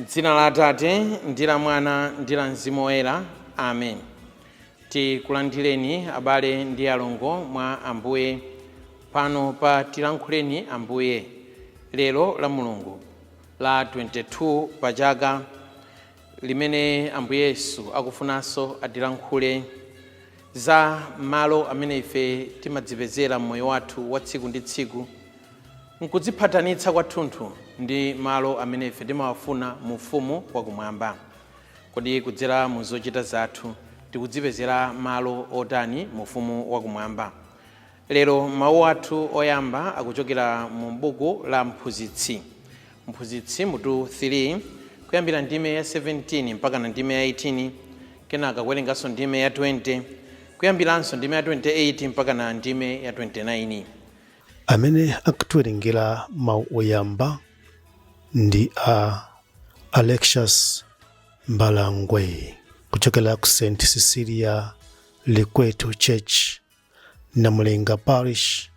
M'dzina la Atate ndi la Mwana ndi la Mzimu Woyera. Amen. Tikulandireni abale ndi alongo mwa Ambuye pano pa Tilankhuleni Ambuye, lero la Mulungu la 22 pa chaka limene Ambuye Yesu akufunanso atilankhule za malo amene ife timadzipezera mmoyo wathu wa tsiku ndi tsiku, nkudziphatanitsa kwathunthu ndi malo amene ife timawafuna mu ufumu wakumwamba. Kodi kudzera mu zochita zathu tikudzipezera malo otani mu ufumu wakumwamba? Lero mawu athu oyamba akuchokera mu buku la Mphunzitsi. Mphunzitsi mutu 3 kuyambira ndime ya 17 mpaka na ndime ya 18, kenaka kuwerenganso ndime ya 20, kuyambiranso ndime ya 28 mpaka na ndime ya 29. Amene akutiwerengera mawu oyamba ndi Alexius Mbalangwe kuchokera ku St. Cecilia Liqueto Church, Namulenga Parish,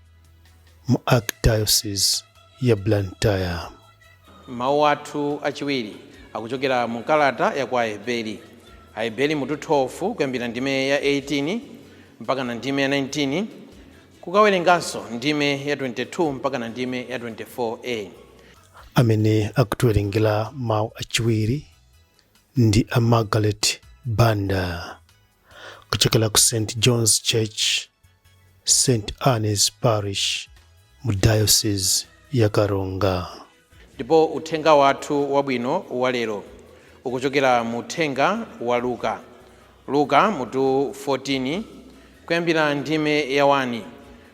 mu Archdiocese ya Blantyre. Mawu athu achiwiri akuchokera mu kalata ya kwa Aheberi mutu 12 kuyambira ndime ya 18 mpaka na ndime ya 19, kukawerenganso ndime ya 22 mpaka na ndime ya 24a. Amene akutiwerengera mawu achiwiri ndi Margaret Banda kuchokera ku St. John's Church, St. Anne's Parish, mu Diocese ya Karonga. Ndipo uthenga wathu wabwino walero ukuchokera mu uthenga wa Luka mutu 14 kuyambira ndime ya 1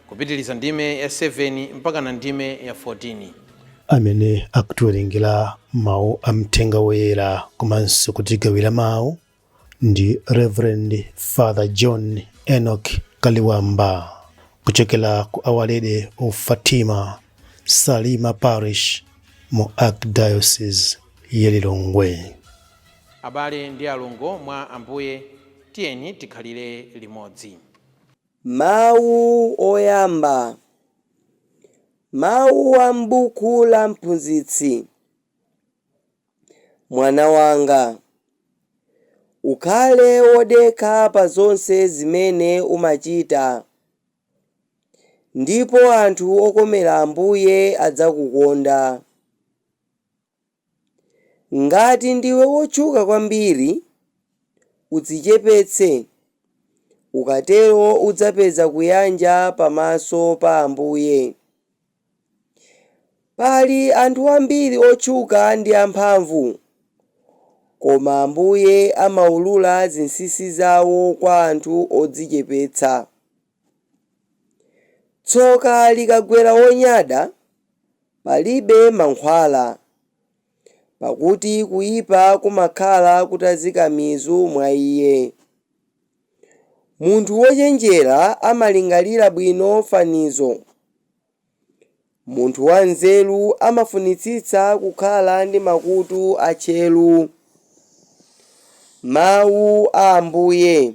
kupitiliza ndime ya 7 mpaka na ndime ya 14. Amene akutiwerengera mawu amthenga woyera komanso kutigawira mawu ndi Reverend Father John Enoch Kaliwamba kuchokera ku Our Lady of Fatima, Salima Parish, mu Archdiocese ya Lilongwe. Abale ndi alongo mwa Ambuye, tiyeni tikhalire limodzi. Mawu oyamba. Mawu a m'buku la Mphunzitsi. Mwana wanga, ukhale wodekha pa zonse zimene umachita, ndipo anthu okomera Ambuye adzakukonda. Ngati ndiwe wotchuka kwambiri, udzichepetse, ukatero udzapeza kuyanja pamaso pa Ambuye. Pali anthu ambiri otchuka ndi amphamvu, koma Ambuye amaulula zinsinsi zawo kwa anthu odzichepetsa. Tsoka likagwera wonyada, palibe mankhwala, pakuti kuyipa kumakhala kutazika mizu mwa iye. Munthu wochenjera amalingalira bwino fanizo. Munthu wanzeru amafunitsitsa kukhala ndi makutu atcheru. Mawu a Ambuye.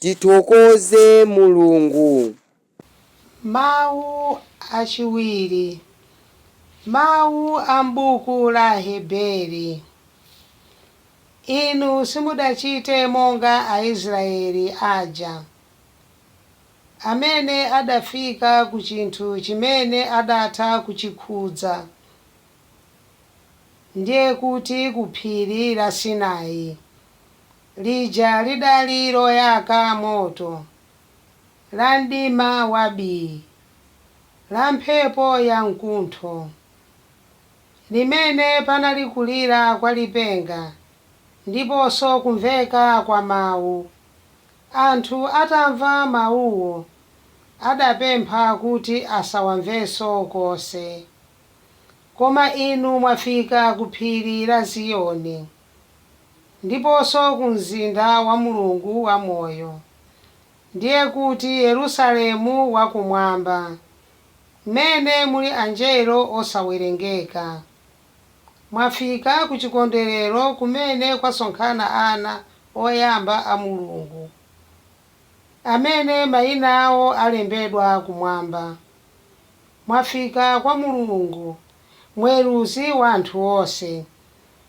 Tithokoze Mulungu. Mawu achiwiri. Mawu a m'buku la Aheberi. Inu simudachite monga Aisraeli aja, amene adafika ku chinthu chimene adatha kuchikhudza, ndiye kuti ku phiri la Sinai, lija lidali loyaka moto, la mdima wabii, la mphepo ya mkuntho, limene panali kulira kwa lipenga ndiponso kumveka kwa mawu. Anthu atamva mawuwo adapempha kuti asawamvenso konse. Koma inu mwafika ku phiri la Ziyoni, ndiponso ku mzinda wa Mulungu wamoyo, ndiye kuti Yerusalemu wakumwamba, mmene muli angelo osawerengeka. Mwafika ku chikondwerero kumene kwasonkhana ana oyamba a Mulungu, amene mayina awo alembedwa kumwamba. Mwafika kwa Mulungu, mweruzi wa anthu onse,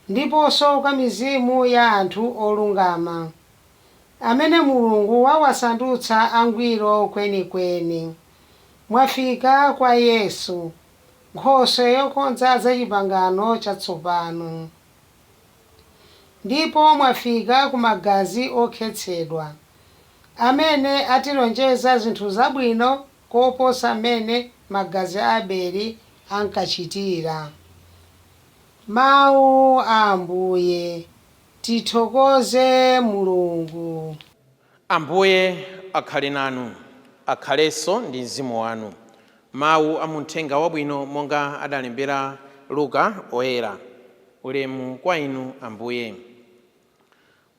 ndiponso kwa mizimu ya anthu olungama, amene Mulungu wawasandutsa angwiro kwenikweni. Mwafika kwa Yesu, Nkhoswe yokonza za chipangano chatsopano. Ndipo mwafika ku magazi okhetsedwa, amene atilonjeza zinthu zabwino koposa amene magazi a Abele ankachitira. Mawu a Ambuye. Tithokoze Mulungu. Ambuye akhale nanu, akhalenso ndi mzimu wanu. Mawu a Uthenga Wabwino monga adalembera Luka oyera. Ulemu kwa inu Ambuye.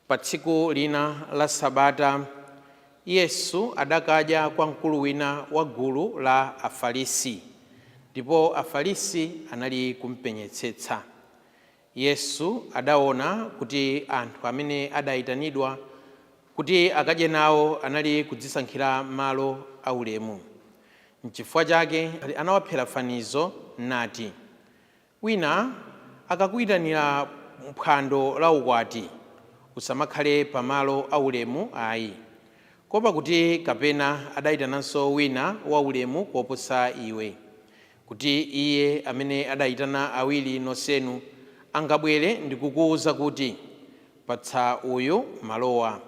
Pa tsiku lina la Sabata, Yesu adakadya kwa mkulu wina wa gulu la Afarisi, ndipo Afarisi anali kumpenyetsetsa. Yesu adaona kuti anthu amene adayitanidwa kuti akadye nawo anali kudzisankhira malo aulemu. N'chifukwa chake anawaphera fanizo nati, wina akakuyitanira phwando la ukwati, usamakhale pamalo aulemu ayi, kopa kuti kapena adayitananso wina waulemu koposa iwe, kuti iye amene adayitana awiri nonsenu angabwere ndi kukuwuza kuti patsa uyu malowa.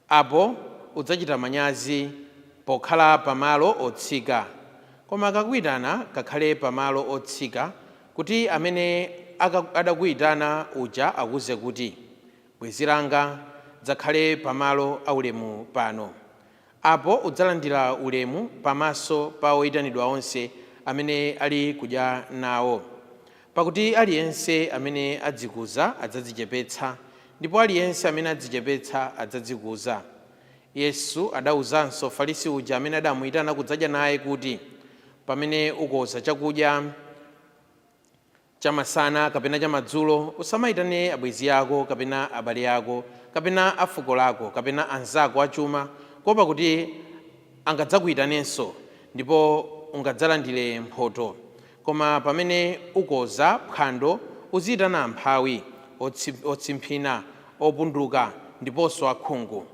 Apo udzachita manyazi pokhala pamalo otsika, koma akakuyitana kakhale pamalo otsika, kuti amene adakuyitana uja akuze kuti bwenzi langa dzakhale pamalo aulemu pano. Apo udzalandira ulemu pamaso pa oyitanidwa onse amene ali kudya nawo. Pakuti aliyense amene adzikuza adzadzichepetsa, ndipo aliyense amene adzichepetsa adzadzikuza. Yesu adawuzanso Farisi uja amene adamuyitana kudzadya naye kuti, pamene ukoza chakudya chamasana kapena chamadzulo, usamayitane abwenzi ako kapena abale ako kapena afuko lako kapena anzako achuma, kopa kuti angadzakuyitanenso ndipo ungadzalandire mphotho. Koma pamene ukoza phwando uziyitana amphawi, otsimphina, opunduka ndiponso akhungu.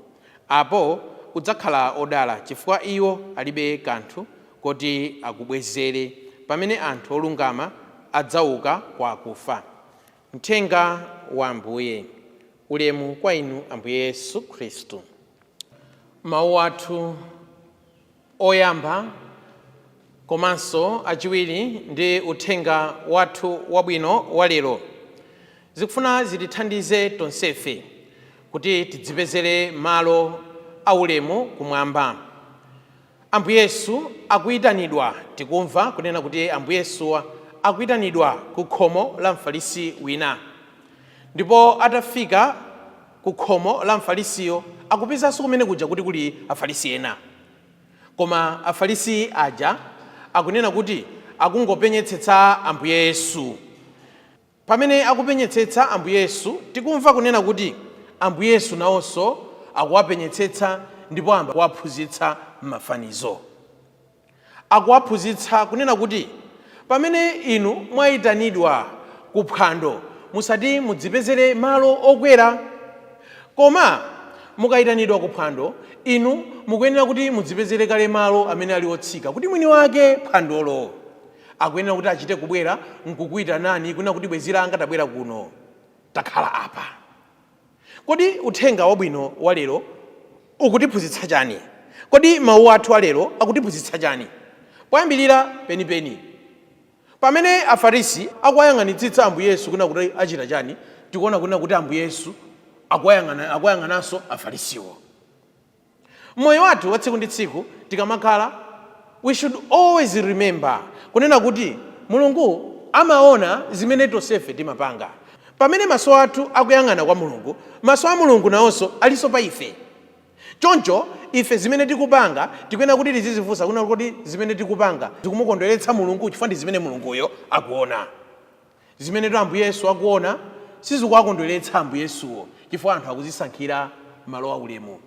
Apo udzakhala odala, chifukwa iwo alibe kanthu koti akubwezere pamene anthu olungama adzauka kwa akufa. Uthenga wa Ambuye. Ulemu kwa inu Ambuye Yesu Khristu. Mawu athu oyamba komanso achiwiri ndi uthenga wathu wabwino walero zikufuna zitithandize tonsefe kuti tidzipezere malo aulemu kumwamba. Ambuye Yesu akuyitanidwa, tikumva kunena kuti Ambuye Yesu akuyitanidwa ku khomo la Mfarisi wina, ndipo atafika ku khomo la Mfarisiyo akupezanso kumene kuja kuti kuli Afarisi ena. Koma Afarisi aja akunena kuti akungopenyetsetsa Ambuye Yesu. Pamene akupenyetsetsa Ambuye Yesu, tikumva kunena kuti Ambuye Yesu nawonso akuwapenyetsetsa ndipo akuwaphunzitsa mafanizo. Akuwaphunzitsa kunena kuti pamene inu mwayitanidwa ku phwando, musati mudzipezere malo okwera, koma mukayitanidwa ku phwando, inu mukuyenera kuti mudzipezere kale malo amene ali otsika, kuti mwini wake phwandolo akuyenera kuti achite kubwera nkukuyitanani kunena kuti bwenzi langa tabwera kuno, takhala apa. Kodi uthenga wabwino walero ukutiphunzitsa chani? Kodi mawu athu alero akutiphunzitsa chani? Poyambirira penipeni, pamene Afarisi akuwayang'anitsitsa Ambuye Yesu kunena kuti achita chani, tikuona kunena kuti Ambuye Yesu akuwayang'ananso Afarisiwo. Moyo wathu wa tsiku ndi tsiku tikamakhala, we should always remember kunena kuti Mulungu amaona zimene tonsefe timapanga. Pamene maso athu akuyang'ana kwa Mulungu, maso a Mulungu nawonso alinso pa ife. Choncho ife zimene tikupanga tikuyenera kuti tizizifunsa kunena kuti zimene tikupanga zikumukondweretsa Mulungu, chifukwa ndi zimene Mulunguyo akuona. Zimene Ambuye Yesu akuona sizikuwakondweretsa Ambuye Yesuwo, chifukwa anthu akuzisankhira malo aulemu.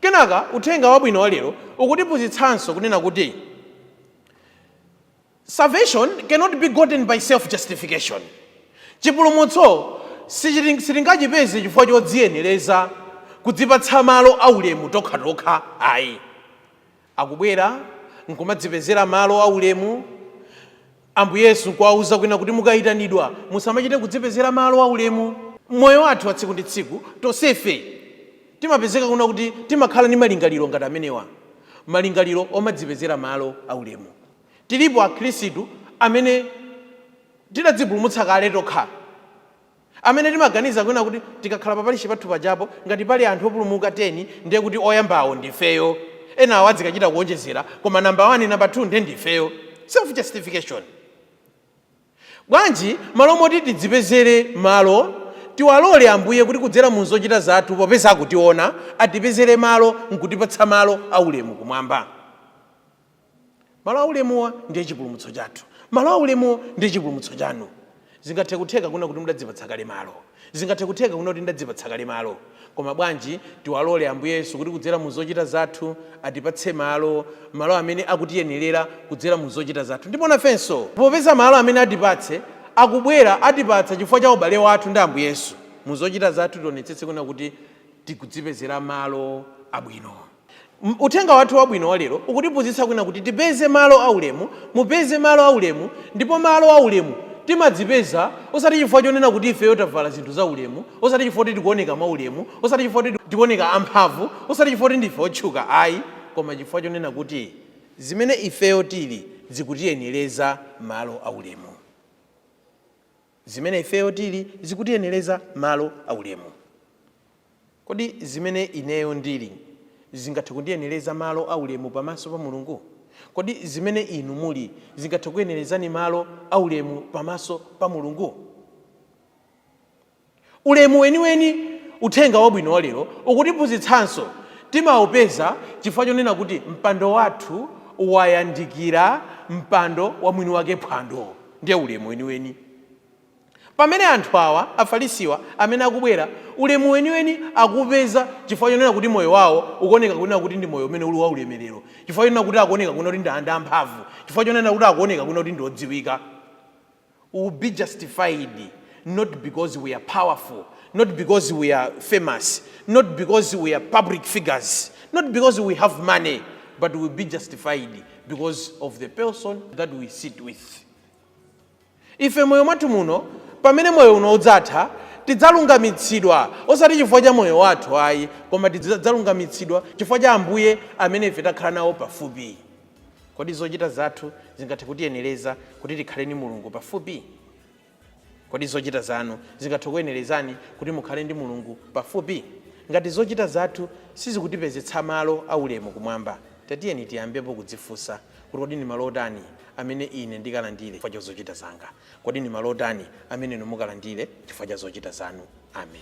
Kenaka uthenga wabwino walero ukutiphunzitsanso kunena kuti salvation cannot be gotten by self-justification. Chipulumutso sitingachipeze chifukwa chodziyenereza kudzipatsa malo aulemu tokha ayi. Akubwera nkumadzipezera malo aulemu. Ambuye Yesu nkuwauza kwina kuti mukayitanidwa musamachite kudzipezera malo aulemu. Moyo wathu wa tsiku ndi tsiku tonsefe timapezeka kuna kuti timakhala ndi malingaliro ngati amenewa, malingaliro omadzipezera malo aulemu. Tilipo akhristu amene tidadzipulumutsa kale tokha, amene timaganiza kwina kuti tikakhala papalishi pathu pajapo ngati pali anthu opulumuka 10 ndiye kuti oyambawo ndifeyo, enawo adzikachita kuonjezera koma namba 1 namba 2 ndiye ndifeyo. Self justification. Bwanji malo moti tidzipezere malo, tiwalole Ambuye kuti kudzera mu zochita zathu popeza akutiona atipezere malo nkutipatsa malo aulemu kumwamba. Malo aulemuwa ndiye chipulumutso chathu, malo aulemuwa ndiye chipulumutso chanu. Zingathe kutheka kuna kuti mudadzipatsa kale malo, zingathe kutheka kuna kuti ndadzipatsa kale malo, koma bwanji tiwalole Ambuye Yesu kuti kudzera mu zochita zathu atipatse malo amene akutiyenerera kudzera mu zochita zathu. Ndipo nafenso popeza malo amene atipatse akubwera atipatsa chifukwa cha ubale wathu ndi Ambuye Yesu, mu zochita zathu tionetsetse kuna kuti tikudzipezera malo abwino. Uthenga wathu wabwino wa lero ukutiphunzitsa kwina kuti tipeze malo aulemu, mupeze malo aulemu, ndipo malo aulemu timadzipeza osati chifukwa chonena kuti ifeyo tavala zinthu za ulemu, osati chifukwa kuti tikuoneka maulemu, osati chifukwa kuti tikuoneka amphamvu, osati chifukwa kuti ndife otchuka ayi, koma chifukwa chonena kuti zimene ifeyo tili zikutiyenereza malo aulemu. Zimene ifeyo tili zikutiyenereza malo aulemu. Kodi zimene ineyo ndili zingathe kundiyenereza malo aulemu pamaso pa Mulungu? Kodi zimene inu muli zingathe kuyenerezani malo aulemu pamaso pa Mulungu? Ulemu weniweni uthenga wabwino wa lero ukutiphunzitsanso timaupeza chifukwa chonena kuti mpando wathu wayandikira mpando wa mwini wake phwando, ndiye ulemu weniweni. Pamene anthu awa afarisiwa amene akubwera, ulemu weniweni akupeza chifukwa chonena kuti moyo wawo ukuoneka kunena kuti ndi moyo umene uli wa ulemerero, chifukwa chonena kuti akuoneka kunena kuti ndi anthu amphamvu, chifukwa chonena kuti akuoneka kunena kuti ndi odziwika. We will be justified not because we are powerful, not because we are famous, not because we are public figures, not because we have money, but we will be justified because of the person that we sit with. Ife moyo mwathu muno pamene moyo uno udzatha tidzalungamitsidwa osati chifukwa cha moyo wathu ayi, koma tidzalungamitsidwa chifukwa cha Ambuye amene ife takhala nawo pafupi. Kodi zochita zathu zingathe kutiyenereza kuti tikhale ndi Mulungu pafupi? Kodi zochita zanu zingathe kuyenerezani kuti mukhale ndi Mulungu pafupi? Ngati zochita zathu sizikutipezetsa malo aulemu kumwamba, tatiyeni tiyambepo kudzifunsa kuti kodi ndi malo otani amene ine ndikalandire chifukwa cha zochita zanga? Kodi ndi malo otani amene inu mukalandire chifukwa cha zochita zanu? Amen.